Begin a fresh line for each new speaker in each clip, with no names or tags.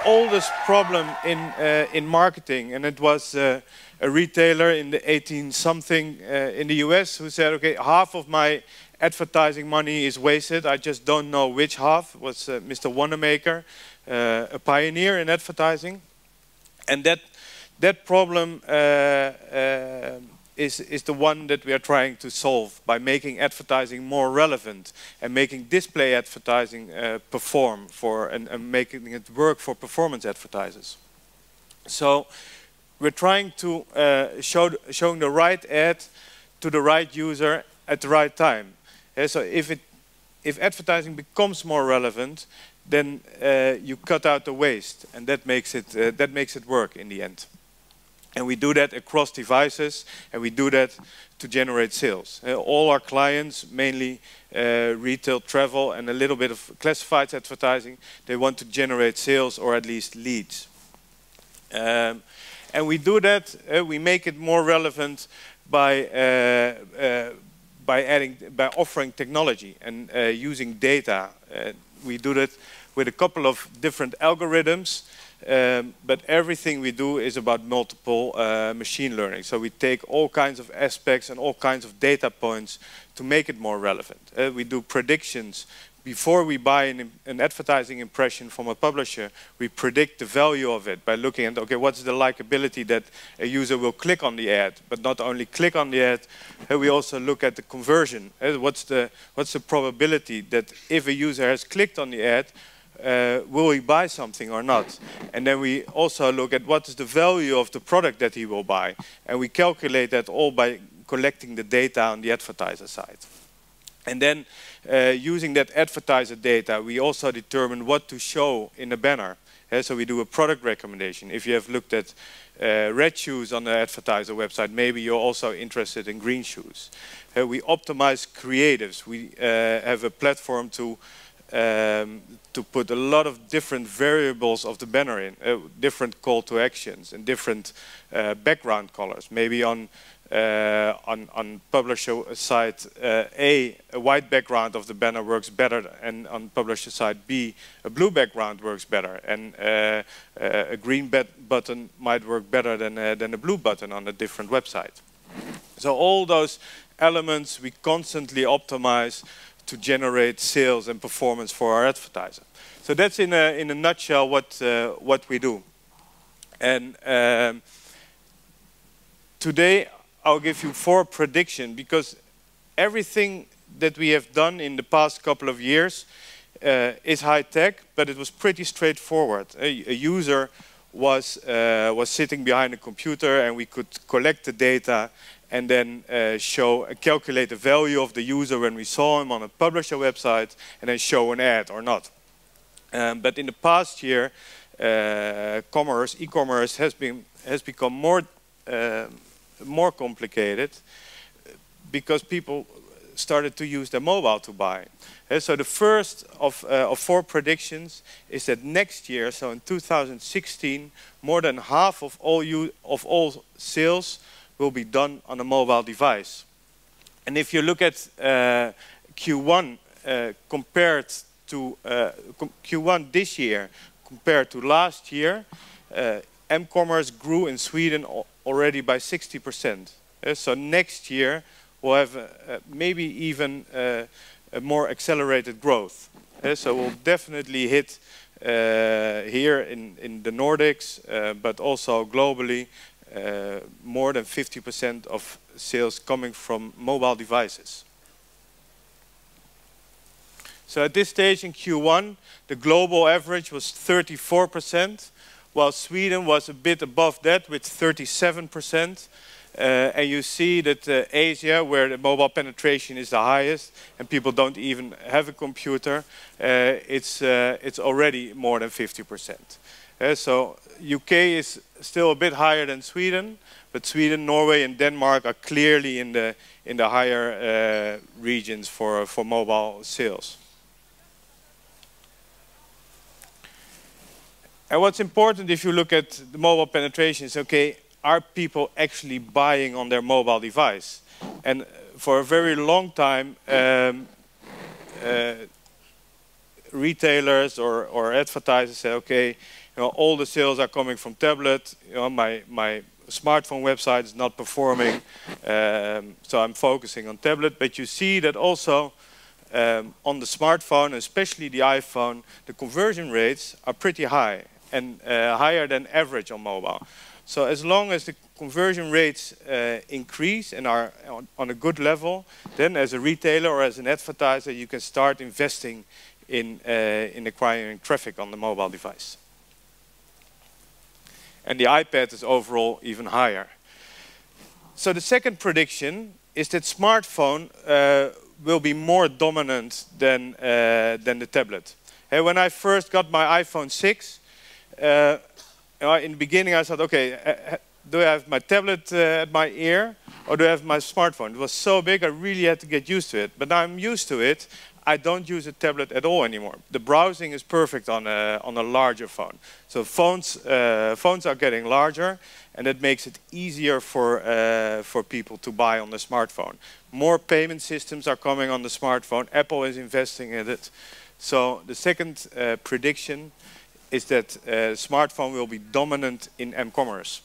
oldest problem in marketing, and it was a retailer in the 18-something in the US who said, okay, half of my advertising money is wasted. I just don't know which half. It was Mr. Wanamaker, a pioneer in advertising. And that problem is the one that we are trying to solve by making advertising more relevant and making display advertising perform and making it work for performance advertisers. So we're trying to showing the right ad to the right user at the right time. So if advertising becomes more relevant, then you cut out the waste, and that makes it work in the end. And we do that across devices, and we do that to generate sales. All our clients, mainly retail, travel, and a little bit of classifieds advertising, they want to generate sales or at least leads. And we do that, we make it more relevant by offering technology and using data. We do that with a couple of different algorithms. But everything we do is about multiple machine learning. So we take all kinds of aspects and all kinds of data points to make it more relevant. We do predictions. Before we buy an advertising impression from a publisher, we predict the value of it by looking at, okay, what's the likability that a user will click on the ad? But not only click on the ad, we also look at the conversion. What's the probability that if a user has clicked on the ad, will he buy something or not? And then we also look at what is the value of the product that he will buy. And we calculate that all by collecting the data on the advertiser side. And then using that advertiser data, we also determine what to show in a banner. So we do a product recommendation. If you have looked at red shoes on the advertiser website, maybe you're also interested in green shoes. We optimize creatives. We have a platform to put a lot of different variables of the banner in, different call to actions and different background colors. Maybe on publisher side A white background of the banner works better, and on publisher side B, a blue background works better, and a green button might work better than a blue button on a different website. So all those elements we constantly optimize to generate sales and performance for our advertiser. So that's in a nutshell what we do. And today I'll give you 4 predictions, because everything that we have done in the past couple of years is high tech, but it was pretty straightforward. A user was sitting behind a computer, and we could collect the data and then calculate the value of the user when we saw him on a publisher website, and then show an ad or not. But in the past year, e-commerce has become more complicated because people started to use their mobile to buy. So the first of 4 predictions is that next year, so in 2016, more than half of all sales will be done on a mobile device. And if you look at Q1 compared to Q1 this year compared to last year, m-commerce grew in Sweden already by 60%. So next year we'll have maybe even a more accelerated growth. So we'll definitely hit here in the Nordics, but also globally, more than 50% of sales coming from mobile devices. So at this stage in Q1, the global average was 34%, while Sweden was a bit above that with 37%. And you see that Asia, where the mobile penetration is the highest, and people don't even have a computer, it's already more than 50%. So UK is still a bit higher than Sweden, but Sweden, Norway, and Denmark are clearly in the higher regions for mobile sales. And what's important if you look at the mobile penetration is, okay, are people actually buying on their mobile device? And for a very long time, retailers or advertisers say, okay, all the sales are coming from tablet. My smartphone website is not performing, so I'm focusing on tablet. But you see that also on the smartphone, especially the iPhone, the conversion rates are pretty high and higher than average on mobile. So as long as the conversion rates increase and are on a good level, then as a retailer or as an advertiser, you can start investing in acquiring traffic on the mobile device. And the iPad is overall even higher. So the second prediction is that smartphone will be more dominant than the tablet. Hey, when I first got my iPhone 6, in the beginning I thought, okay, do I have my tablet at my ear or do I have my smartphone? It was so big I really had to get used to it. But now I'm used to it. I don't use a tablet at all anymore. The browsing is perfect on a larger phone. So phones are getting larger, and that makes it easier for people to buy on the smartphone. More payment systems are coming on the smartphone. Apple is investing in it. So the second prediction is that smartphone will be dominant in m-commerce,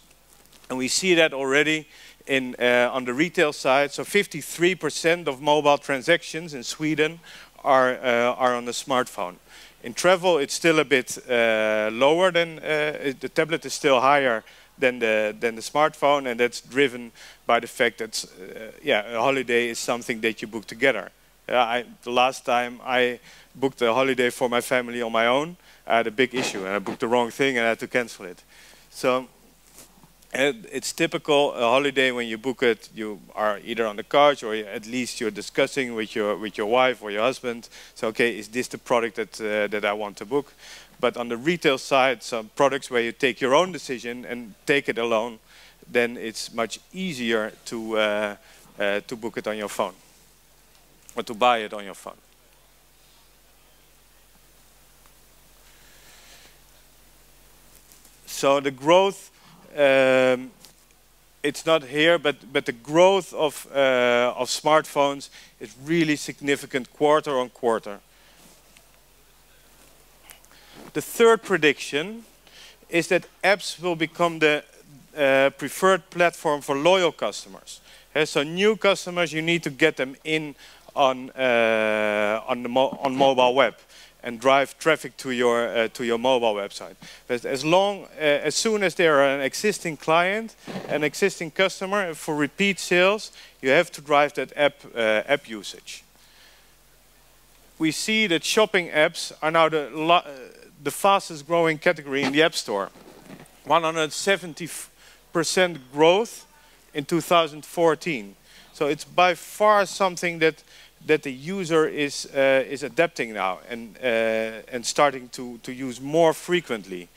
and we see that already on the retail side. So 53% of mobile transactions in Sweden are on the smartphone. In travel, it's still a bit lower than the tablet is still higher than the smartphone, and that's driven by the fact that a holiday is something that you book together. The last time I booked a holiday for my family on my own, I had a big issue and I booked the wrong thing and I had to cancel it. So it's typical a holiday when you book it, you are either on the couch or at least you're discussing with your wife or your husband. So okay, is this the product that I want to book? But on the retail side, some products where you take your own decision and take it alone, then it's much easier to book it on your phone or to buy it on your phone. So the growth, it's not here, but the growth of smartphones is really significant quarter on quarter. The third prediction is that apps will become the preferred platform for loyal customers. So new customers, you need to get them in on mobile web and drive traffic to your mobile website. But as soon as they are an existing client, an existing customer, for repeat sales, you have to drive that app usage. We see that shopping apps are now the fastest growing category in the App Store. 170% growth in 2014. So it's by far something that the user is adapting now and starting to use more frequently.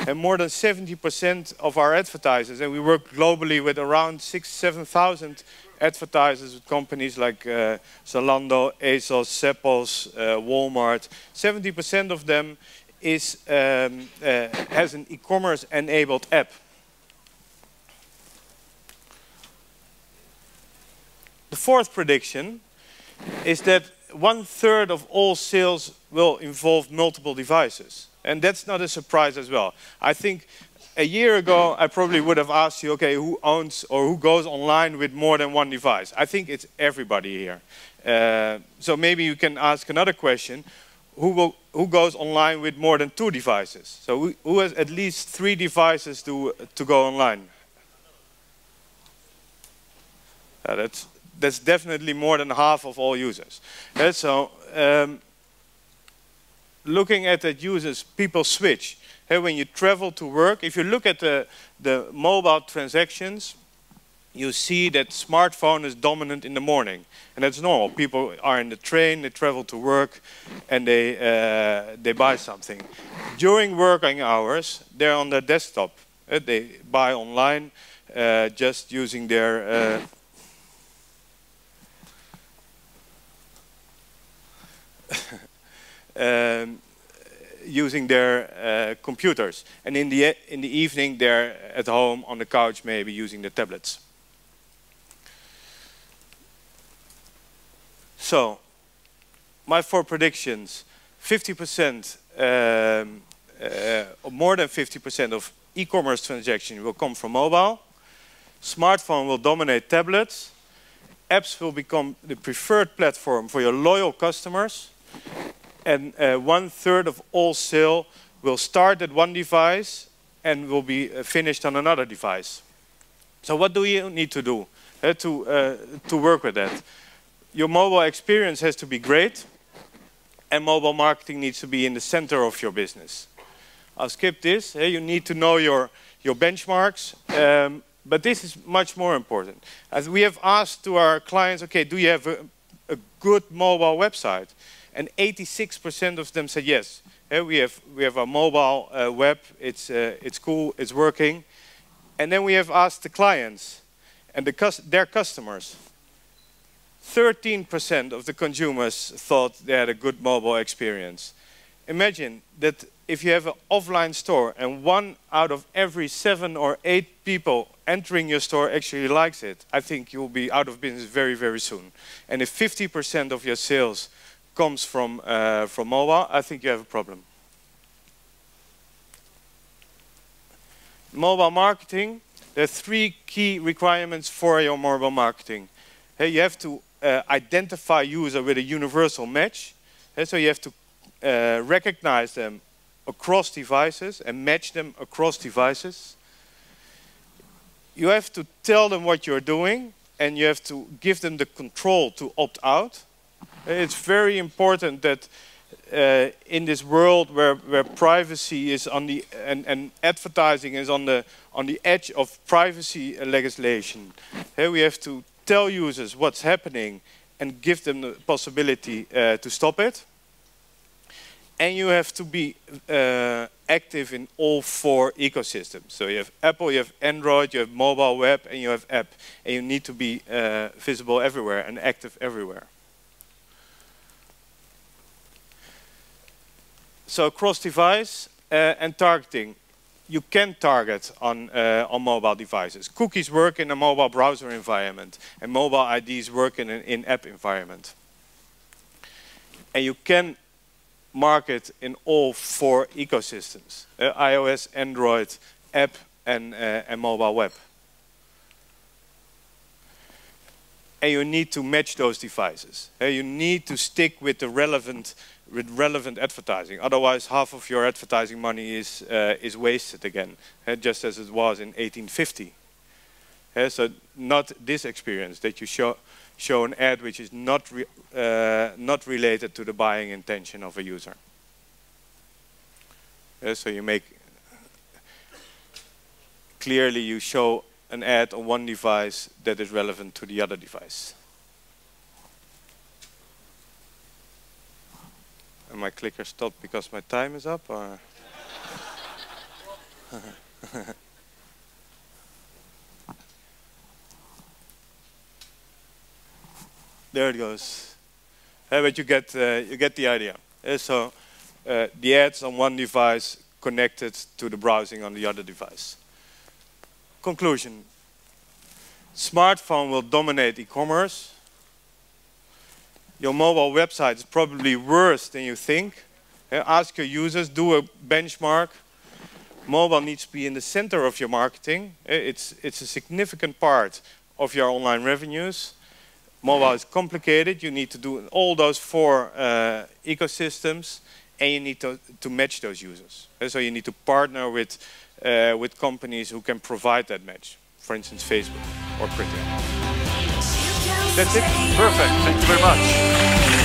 And more than 70% of our advertisers, and we work globally with around 6,000–7,000 advertisers with companies like Zalando, ASOS, Zappos, Walmart. 70% of them has an e-commerce enabled app. The fourth prediction is that 1/3 of all sales will involve multiple devices. And that's not a surprise as well. I think a year ago, I probably would have asked you, okay, who owns or who goes online with more than one device? I think it's everybody here. So maybe you can ask another question. Who goes online with more than 2 devices? So who has at least 3 devices to go online? That's definitely more than half of all users. So looking at that users, people switch. When you travel to work, if you look at the mobile transactions, you see that smartphone is dominant in the morning. And that's normal. People are in the train, they travel to work, and they buy something. During working hours, they're on their desktop. They buy online just using their computers, and in the evening they're at home on the couch, maybe using their tablets. So, my 4 predictions: 50% more than 50% of e-commerce transactions will come from mobile. Smartphone will dominate tablets. Apps will become the preferred platform for your loyal customers. And 1/3 of all sales will start at one device and will be finished on another device. So what do you need to do to work with that? Your mobile experience has to be great, and mobile marketing needs to be in the center of your business. I'll skip this. You need to know your benchmarks, but this is much more important. As we have asked to our clients, okay, do you have a good mobile website? And 86% of them said yes. We have a mobile web. It's cool. It's working. And then we have asked the clients and their customers. 13% of the consumers thought they had a good mobile experience. Imagine that if you have an offline store and 1 out of every 7 or 8 people entering your store actually likes it, I think you'll be out of business very, very soon. And if 50% of your sales comes from mobile, I think you have a problem. Mobile marketing, there are 3 key requirements for your mobile marketing. You have to identify user with a universal match. So you have to recognize them across devices and match them across devices. You have to tell them what you're doing, and you have to give them the control to opt out. It's very important that in this world where privacy is on the and advertising is on the edge of privacy legislation, we have to tell users what's happening and give them the possibility to stop it. And you have to be active in all 4 ecosystems. So you have Apple, you have Android, you have mobile web, and you have app. And you need to be visible everywhere and active everywhere. So cross-device and targeting. You can target on mobile devices. Cookies work in a mobile browser environment, and mobile IDs work in an in-app environment. And you can market in all 4 ecosystems: iOS, Android, app, and mobile web. And you need to match those devices. You need to stick with the relevant advertising. Otherwise, half of your advertising money is wasted again, just as it was in 1850. So not this experience that you show an ad which is not related to the buying intention of a user. So you make clearly you show an ad on one device that is relevant to the other device. And my clicker stopped because my time is up, or? There it goes. But you get the idea. So the ads on one device connected to the browsing on the other device. Conclusion. Smartphone will dominate e-commerce. Your mobile website is probably worse than you think. Ask your users, do a benchmark. Mobile needs to be in the center of your marketing. It's a significant part of your online revenues. Mobile is complicated. You need to do all those 4 ecosystems, and you need to match those users. So you need to partner with companies who can provide that match. For instance, Facebook or Criteo. That's it.
Perfect. Thank you very much.